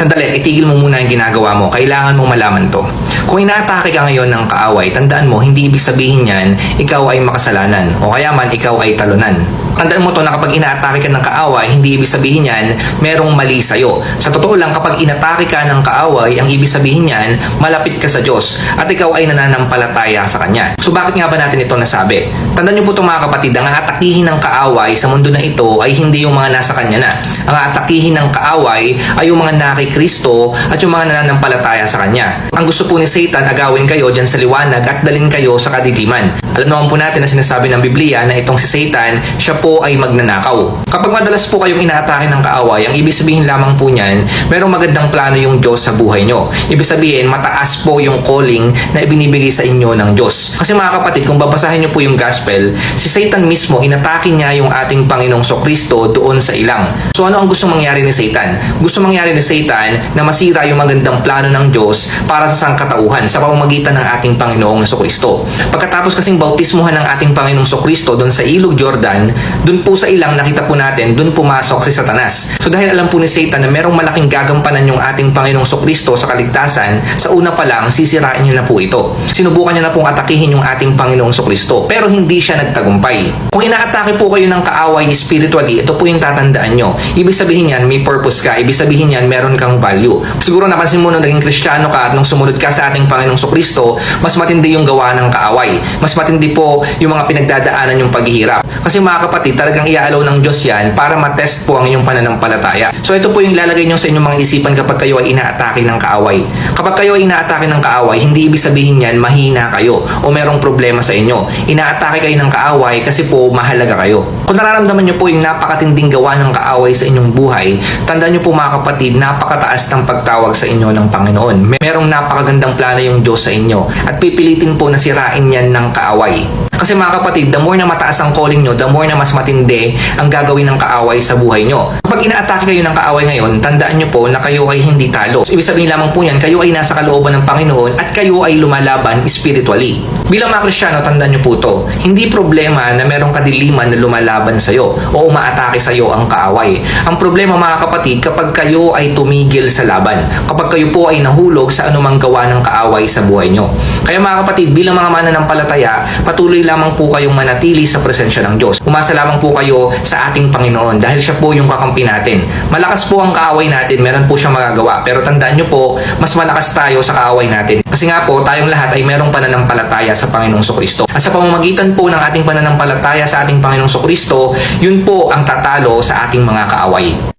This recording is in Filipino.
Sandali, itigil mo muna yung ginagawa mo. Kailangan mong malaman to. Kung inaatake ka ngayon ng kaaway, tandaan mo, hindi ibig sabihin yan, ikaw ay makasalanan. O kaya man, ikaw ay talunan. Tandaan mo to na kapag inaatake ka ng kaaway, hindi ibig sabihin yan, merong mali sa'yo. Sa totoo lang, kapag inatake ka ng kaaway, ang ibig sabihin yan, malapit ka sa Diyos at ikaw ay nananampalataya sa Kanya. So bakit nga ba natin ito nasabi? Tandaan niyo po ito mga kapatid, ang atakihin ng kaaway sa mundo na ito ay hindi yung mga nasa Kanya na. Ang atakihin ng kaaway ay yung mga na kay Kristo at yung mga nananampalataya sa Kanya. Ang gusto po ni Satan, agawin kayo dyan sa liwanag at dalhin kayo sa kadiliman. Alam naman po natin na sinasabi ng Biblia na itong si Satan, siya po ay magnanakaw. Kapag madalas po kayong inaatake ng kaaway, ang ibig sabihin lamang po niyan, merong magandang plano yung Diyos sa buhay nyo. Ibig sabihin, mataas po yung calling na ibinibigay sa inyo ng Diyos. Kasi mga kapatid, kung babasahin nyo po yung gospel, si Satan mismo, inatake niya yung ating Panginoong Kristo doon sa ilang. So ano ang gusto mangyari ni Satan? Gusto mangyari ni Satan na masira yung magandang plano ng Diyos para sa sangkatauhan sa pamamagitan ng ating Panginoong Kristo. Pagkatapos kasing bautismuhan ng ating Panginoong Kristo doon sa Ilog Jordan, doon po sa ilang nakita po natin, doon pumasok si Satanas. So dahil alam po ni Satan na merong malaking gagampanan yung ating Panginoong Kristo sa kaligtasan, sa una pa lang, sisirain niya na po ito. Sinubukan niya na pong atakihin yung ating Panginoong Kristo, pero hindi siya nagtagumpay. Kung inaatake po kayo ng kaaway spiritually, ito po yung tatandaan nyo. Ibig sabihin yan, may purpose ka. Ibig sabihin yan, meron kang value. Siguro napansin mo nung naging Kristiyano ka at nung sumunod ka sa ating Panginoong Kristo, mas matindi yung gawa ng kaaway. Mas matindi po yung mga pinagdadaanan yung paghihirap. Kasi mga kapatid, talagang iaalaw ng Diyos yan para matest po ang inyong pananampalataya. So ito po yung ilalagay nyo sa inyong mga isipan kapag kayo ay inaatake ng kaaway. Kapag kayo ay inaatake ng kaaway, hindi ibig sabihin yan mahina kayo o merong problema sa inyo. Inaatake kayo ng kaaway kasi po mahalaga kayo. Kung nararamdaman nyo po yung napakatinding gawa ng kaaway sa inyong buhay, tandaan nyo po mga kapatid, napakataas ng pagtawag sa inyo ng Panginoon. Merong napakagandang plano yung Diyos sa inyo at pipilitin po na sirain yan ng kaaway. Kasi mga kapatid, the more na mataas ang calling nyo, the more na mas matindi ang gagawin ng kaaway sa buhay nyo. Kapag inaatake kayo ng kaaway ngayon, tandaan nyo po na kayo ay hindi talo. So, ibig sabihin lamang po yan, kayo ay nasa kalooban ng Panginoon at kayo ay lumalaban spiritually. Bilang mga Kristiyano, tandaan nyo po to. Hindi problema na merong kadiliman na lumalaban sa'yo o umaatake sa'yo ang kaaway. Ang problema mga kapatid, kapag kayo ay tumigil sa laban. Kapag kayo po ay nahulog sa anumang gawa ng kaaway sa buhay nyo. Kaya mga kapatid, bilang mga mananampalataya, patuloy lamang po kayong manatili sa presensya ng Diyos. Umasa lamang po kayo sa ating Panginoon dahil siya po yung kakampi natin. Malakas po ang kaaway natin, meron po siyang magagawa. Pero tandaan nyo po, mas malakas tayo sa kaaway natin. Kasi nga po, tayong lahat ay merong pananampalataya sa Panginoong Kristo. At sa pamamagitan po ng ating pananampalataya sa ating Panginoong Kristo, yun po ang tatalo sa ating mga kaaway.